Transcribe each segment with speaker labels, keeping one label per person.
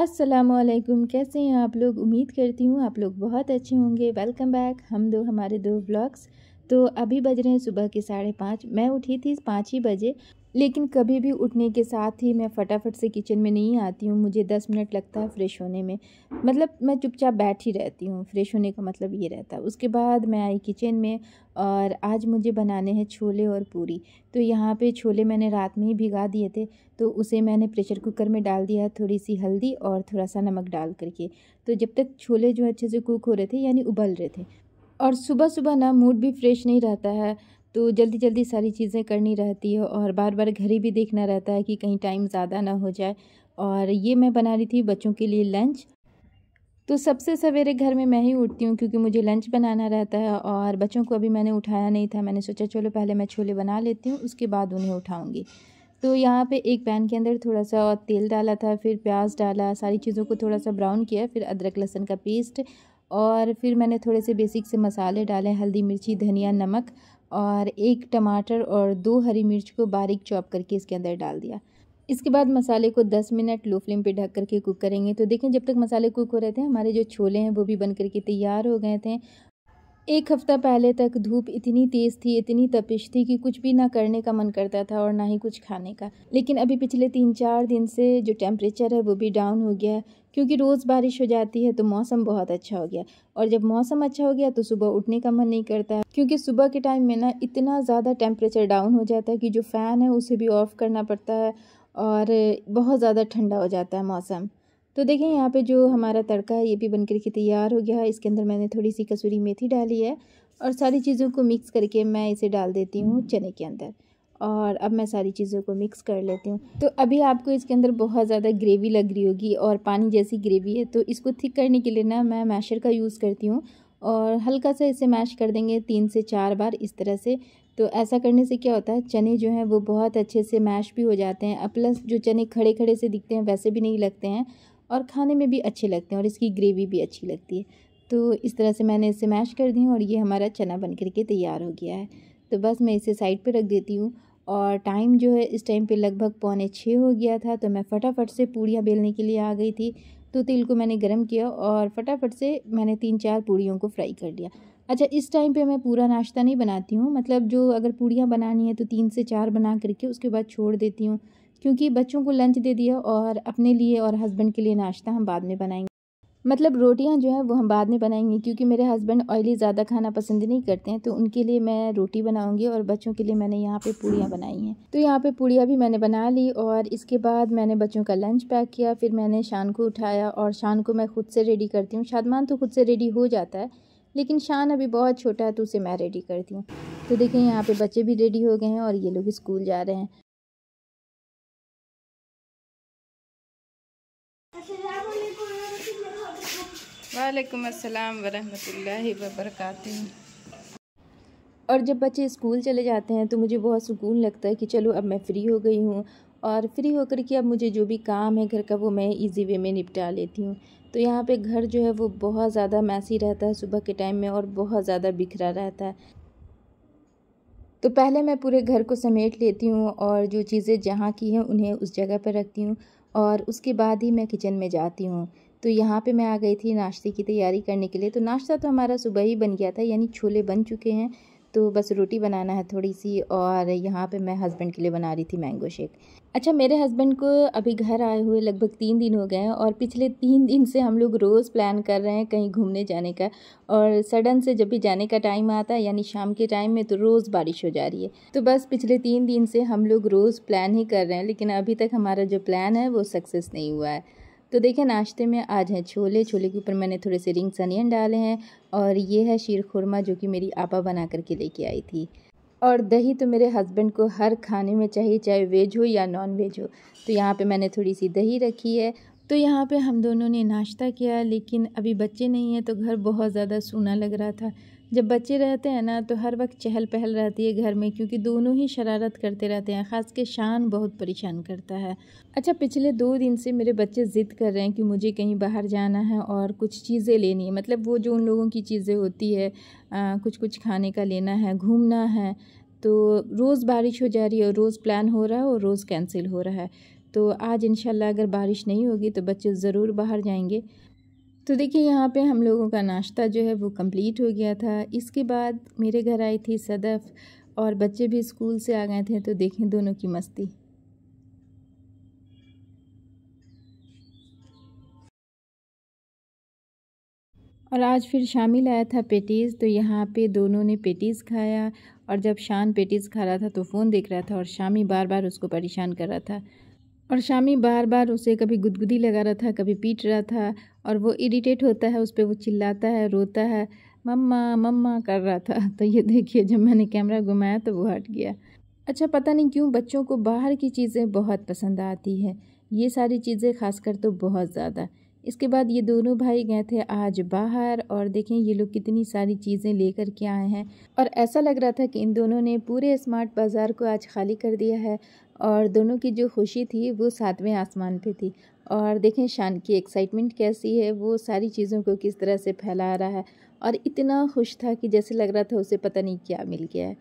Speaker 1: अस्सलामुअलैकुम। कैसे हैं आप लोग? उम्मीद करती हूँ आप लोग बहुत अच्छे होंगे। वेलकम बैक हमारे दो व्लॉग्स। तो अभी बज रहे हैं सुबह के 5:30। मैं उठी थी 5 ही बजे, लेकिन कभी भी उठने के साथ ही मैं फटाफट से किचन में नहीं आती हूँ। मुझे 10 मिनट लगता है फ़्रेश होने में। मतलब मैं चुपचाप बैठ ही रहती हूँ। फ़्रेश होने का मतलब ये रहता है। उसके बाद मैं आई किचन में और आज मुझे बनाने हैं छोले और पूरी। तो यहाँ पे छोले मैंने रात में ही भिगा दिए थे, तो उसे मैंने प्रेशर कुकर में डाल दिया, थोड़ी सी हल्दी और थोड़ा सा नमक डाल करके। तो जब तक छोले जो अच्छे से कुक हो रहे थे, यानी उबल रहे थे, और सुबह सुबह ना मूड भी फ्रेश नहीं रहता है, तो जल्दी जल्दी सारी चीज़ें करनी रहती है और बार बार घड़ी भी देखना रहता है कि कहीं टाइम ज़्यादा ना हो जाए। और ये मैं बना रही थी बच्चों के लिए लंच। तो सबसे सवेरे घर में मैं ही उठती हूँ क्योंकि मुझे लंच बनाना रहता है और बच्चों को अभी मैंने उठाया नहीं था। मैंने सोचा चलो पहले मैं छोले बना लेती हूँ, उसके बाद उन्हें उठाऊँगी। तो यहाँ पे एक पैन के अंदर थोड़ा सा तेल डाला था, फिर प्याज डाला, सारी चीज़ों को थोड़ा सा ब्राउन किया, फिर अदरक लहसुन का पेस्ट, और फिर मैंने थोड़े से बेसिक से मसाले डाले, हल्दी मिर्ची धनिया नमक, और एक टमाटर और 2 हरी मिर्च को बारीक चॉप करके इसके अंदर डाल दिया। इसके बाद मसाले को 10 मिनट लो फ्लेम पे ढक करके कुक करेंगे। तो देखें जब तक मसाले कुक हो रहे थे, हमारे जो छोले हैं वो भी बन करके तैयार हो गए थे। एक हफ़्ता पहले तक धूप इतनी तेज़ थी, इतनी तपिश थी कि कुछ भी ना करने का मन करता था और ना ही कुछ खाने का। लेकिन अभी पिछले 3-4 दिन से जो टेम्परेचर है वो भी डाउन हो गया है, क्योंकि रोज़ बारिश हो जाती है तो मौसम बहुत अच्छा हो गया। और जब मौसम अच्छा हो गया तो सुबह उठने का मन नहीं करता है, क्योंकि सुबह के टाइम में ना इतना ज़्यादा टेम्परेचर डाउन हो जाता है कि जो फ़ैन है उसे भी ऑफ़ करना पड़ता है और बहुत ज़्यादा ठंडा हो जाता है मौसम। तो देखिए यहाँ पे जो हमारा तड़का है ये भी बन कर के तैयार हो गया है। इसके अंदर मैंने थोड़ी सी कसूरी मेथी डाली है और सारी चीज़ों को मिक्स करके मैं इसे डाल देती हूँ चने के अंदर। और अब मैं सारी चीज़ों को मिक्स कर लेती हूँ। तो अभी आपको इसके अंदर बहुत ज़्यादा ग्रेवी लग रही होगी और पानी जैसी ग्रेवी है, तो इसको थिक करने के लिए ना मैं मैशर का यूज़ करती हूँ और हल्का सा इसे मैश कर देंगे 3 से 4 बार इस तरह से। तो ऐसा करने से क्या होता है, चने जो हैं वो बहुत अच्छे से मैश भी हो जाते हैं, प्लस जो चने खड़े खड़े से दिखते हैं वैसे भी नहीं लगते हैं और खाने में भी अच्छे लगते हैं और इसकी ग्रेवी भी अच्छी लगती है। तो इस तरह से मैंने इसे मैश कर दी हूँ और ये हमारा चना बन कर के तैयार हो गया है। तो बस मैं इसे साइड पे रख देती हूँ। और टाइम जो है इस टाइम पे लगभग 5:45 हो गया था, तो मैं फटाफट से पूड़ियाँ बेलने के लिए आ गई थी। तो तेल को मैंने गरम किया और फटाफट से मैंने 3-4 पूड़ियों को फ्राई कर लिया। अच्छा, इस टाइम पे मैं पूरा नाश्ता नहीं बनाती हूँ, मतलब जो अगर पूड़ियाँ बनानी है तो 3 से 4 बना करके उसके बाद छोड़ देती हूँ, क्योंकि बच्चों को लंच दे दिया और अपने लिए और हस्बैंड के लिए नाश्ता हम बाद में बनाएंगे। मतलब रोटियां जो है वो हम बाद में बनाएंगे, क्योंकि मेरे हस्बैंड ऑयली ज़्यादा खाना पसंद नहीं करते हैं, तो उनके लिए मैं रोटी बनाऊंगी और बच्चों के लिए मैंने यहाँ पे पूड़ियाँ बनाई हैं। तो यहाँ पे पूड़ियाँ भी मैंने बना ली और इसके बाद मैंने बच्चों का लंच पैक किया। फिर मैंने शान को उठाया और शान को मैं खुद से रेडी करती हूँ। शादमान तो खुद से रेडी हो जाता है, लेकिन शान अभी बहुत छोटा है तो उसे मैं रेडी करती हूँ। तो देखिए यहाँ पे बच्चे भी रेडी हो गए हैं और ये लोग स्कूल जा रहे हैं।
Speaker 2: वालेकुम अस्सलाम वरहमतुल्लाहि वबरकातुहू।
Speaker 1: और जब बच्चे स्कूल चले जाते हैं तो मुझे बहुत सुकून लगता है कि चलो अब मैं फ़्री हो गई हूँ और फ्री होकर के अब मुझे जो भी काम है घर का वो मैं इजी वे में निपटा लेती हूँ। तो यहाँ पे घर जो है वो बहुत ज़्यादा मैसी रहता है सुबह के टाइम में और बहुत ज़्यादा बिखरा रहता है। तो पहले मैं पूरे घर को समेट लेती हूँ और जो चीज़ें जहाँ की हैं उन्हें उस जगह पर रखती हूँ और उसके बाद ही मैं किचन में जाती हूँ। तो यहाँ पे मैं आ गई थी नाश्ते की तैयारी करने के लिए। तो नाश्ता तो हमारा सुबह ही बन गया था, यानी छोले बन चुके हैं, तो बस रोटी बनाना है थोड़ी सी। और यहाँ पे मैं हस्बैंड के लिए बना रही थी मैंगो शेक। अच्छा, मेरे हस्बैंड को अभी घर आए हुए लगभग 3 दिन हो गए हैं और पिछले 3 दिन से हम लोग रोज़ प्लान कर रहे हैं कहीं घूमने जाने का, और सडन से जब भी जाने का टाइम आता है यानी शाम के टाइम में तो रोज़ बारिश हो जा रही है। तो बस पिछले 3 दिन से हम लोग रोज़ प्लान ही कर रहे हैं, लेकिन अभी तक हमारा जो प्लान है वो सक्सेस नहीं हुआ है। तो देखिए नाश्ते में आज हैं छोले। छोले के ऊपर मैंने थोड़े से रिंग्स अनियन डाले हैं और ये है शीर खुरमा जो कि मेरी आपा बना करके लेके आई थी। और दही तो मेरे हस्बैंड को हर खाने में चाहिए, चाहे वेज हो या नॉन वेज हो। तो यहाँ पे मैंने थोड़ी सी दही रखी है। तो यहाँ पे हम दोनों ने नाश्ता किया, लेकिन अभी बच्चे नहीं हैं तो घर बहुत ज़्यादा सूना लग रहा था। जब बच्चे रहते हैं ना तो हर वक्त चहल पहल रहती है घर में, क्योंकि दोनों ही शरारत करते रहते हैं। ख़ास के शान बहुत परेशान करता है। अच्छा, पिछले 2 दिन से मेरे बच्चे ज़िद कर रहे हैं कि मुझे कहीं बाहर जाना है और कुछ चीज़ें लेनी है, मतलब वो जो उन लोगों की चीज़ें होती है, कुछ कुछ खाने का लेना है, घूमना है। तो रोज़ बारिश हो जा रही है और रोज़ प्लान हो रहा है और रोज़ कैंसिल हो रहा है। तो आज इंशाल्लाह अगर बारिश नहीं होगी तो बच्चे ज़रूर बाहर जाएंगे। तो देखिए यहाँ पे हम लोगों का नाश्ता जो है वो कंप्लीट हो गया था। इसके बाद मेरे घर आई थी सदफ़ और बच्चे भी स्कूल से आ गए थे, तो देखें दोनों की मस्ती। और आज फिर शामी लाया था पेटीज़, तो यहाँ पे दोनों ने पेटीज़ खाया। और जब शान पेटीज़ खा रहा था तो फ़ोन देख रहा था और शामी बार बार उसको परेशान कर रहा था। और शामी बार बार उसे कभी गुदगुदी लगा रहा था, कभी पीट रहा था, और वो इरिटेट होता है उस पर, वो चिल्लाता है, रोता है, मम्मा मम्मा कर रहा था। तो ये देखिए जब मैंने कैमरा घुमाया तो वो हट गया। अच्छा, पता नहीं क्यों बच्चों को बाहर की चीज़ें बहुत पसंद आती है, ये सारी चीज़ें खासकर तो बहुत ज़्यादा। इसके बाद ये दोनों भाई गए थे आज बाहर, और देखें ये लोग कितनी सारी चीज़ें लेकर के आए हैं। और ऐसा लग रहा था कि इन दोनों ने पूरे स्मार्ट बाज़ार को आज खाली कर दिया है, और दोनों की जो खुशी थी वो 7वें आसमान पे थी। और देखें शान की एक्साइटमेंट कैसी है, वो सारी चीज़ों को किस तरह से फैला रहा है, और इतना खुश था कि जैसे लग रहा था उसे पता नहीं क्या मिल गया है।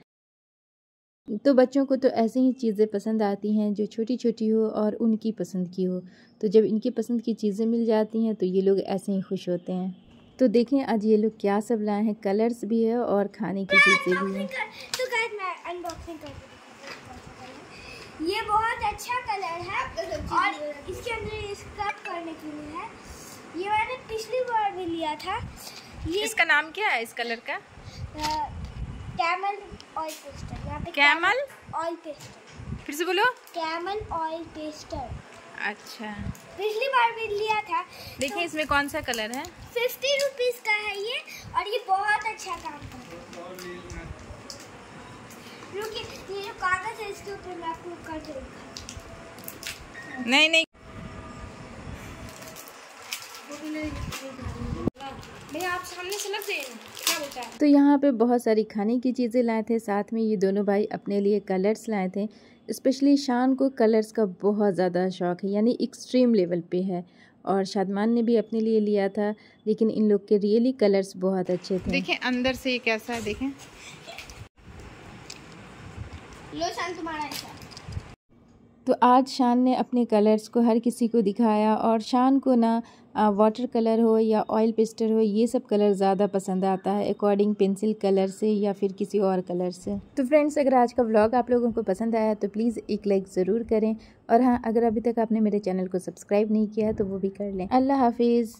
Speaker 1: तो बच्चों को तो ऐसी ही चीज़ें पसंद आती हैं जो छोटी छोटी हो और उनकी पसंद की हो। तो जब इनकी पसंद की चीज़ें मिल जाती हैं तो ये लोग ऐसे ही खुश होते हैं। तो देखें आज ये लोग क्या सब लाए हैं, कलर्स भी है और खाने की चीज़ें भी हैं।
Speaker 3: तो गाइस मैं अनबॉक्सिंग करके ये बहुत अच्छा कलर है और इसके अंदर स्क्रब करने के लिए है। ये मैंने पिछली बार भी लिया था। ये
Speaker 2: इसका नाम क्या है इस कलर का?
Speaker 3: Camel oil Pasteur. यहाँ पे
Speaker 2: कैमल
Speaker 3: ऑयल पेस्टर।
Speaker 2: फिर से बोलो।
Speaker 3: Camel oil Pasteur.
Speaker 2: अच्छा,
Speaker 3: पिछली बार भी लिया था।
Speaker 2: देखिए तो इसमें कौन सा कलर है?
Speaker 3: 50 रुपीज़ का है ये, और ये बहुत अच्छा काम करता है। रुकिए, ये जो कागज है इसके ऊपर मैं आपको करके दिखाऊं।
Speaker 2: नहीं
Speaker 3: भैया आप सामने से लग गए क्या बोलता है?
Speaker 1: तो यहाँ पे बहुत सारी खाने की चीज़ें लाए थे, साथ में ये दोनों भाई अपने लिए कलर्स लाए थे। स्पेशली शान को कलर्स का बहुत ज़्यादा शौक़ है, यानी एक्सट्रीम लेवल पे है। और शादमान ने भी अपने लिए लिया था, लेकिन इन लोग के रियली कलर्स बहुत अच्छे थे।
Speaker 2: देखें अंदर से ये कैसा है, देखें।
Speaker 3: लो शान तुम्हारा ऐसा।
Speaker 1: तो आज शान ने अपने कलर्स को हर किसी को दिखाया, और शान को ना वाटर कलर हो या ऑयल पेस्टर हो, ये सब कलर ज़्यादा पसंद आता है अकॉर्डिंग पेंसिल कलर से या फिर किसी और कलर से। तो फ्रेंड्स, अगर आज का व्लॉग आप लोगों को पसंद आया तो प्लीज़ एक लाइक ज़रूर करें, और हाँ, अगर अभी तक आपने मेरे चैनल को सब्सक्राइब नहीं किया है तो वो भी कर लें। अल्लाह हाफिज़।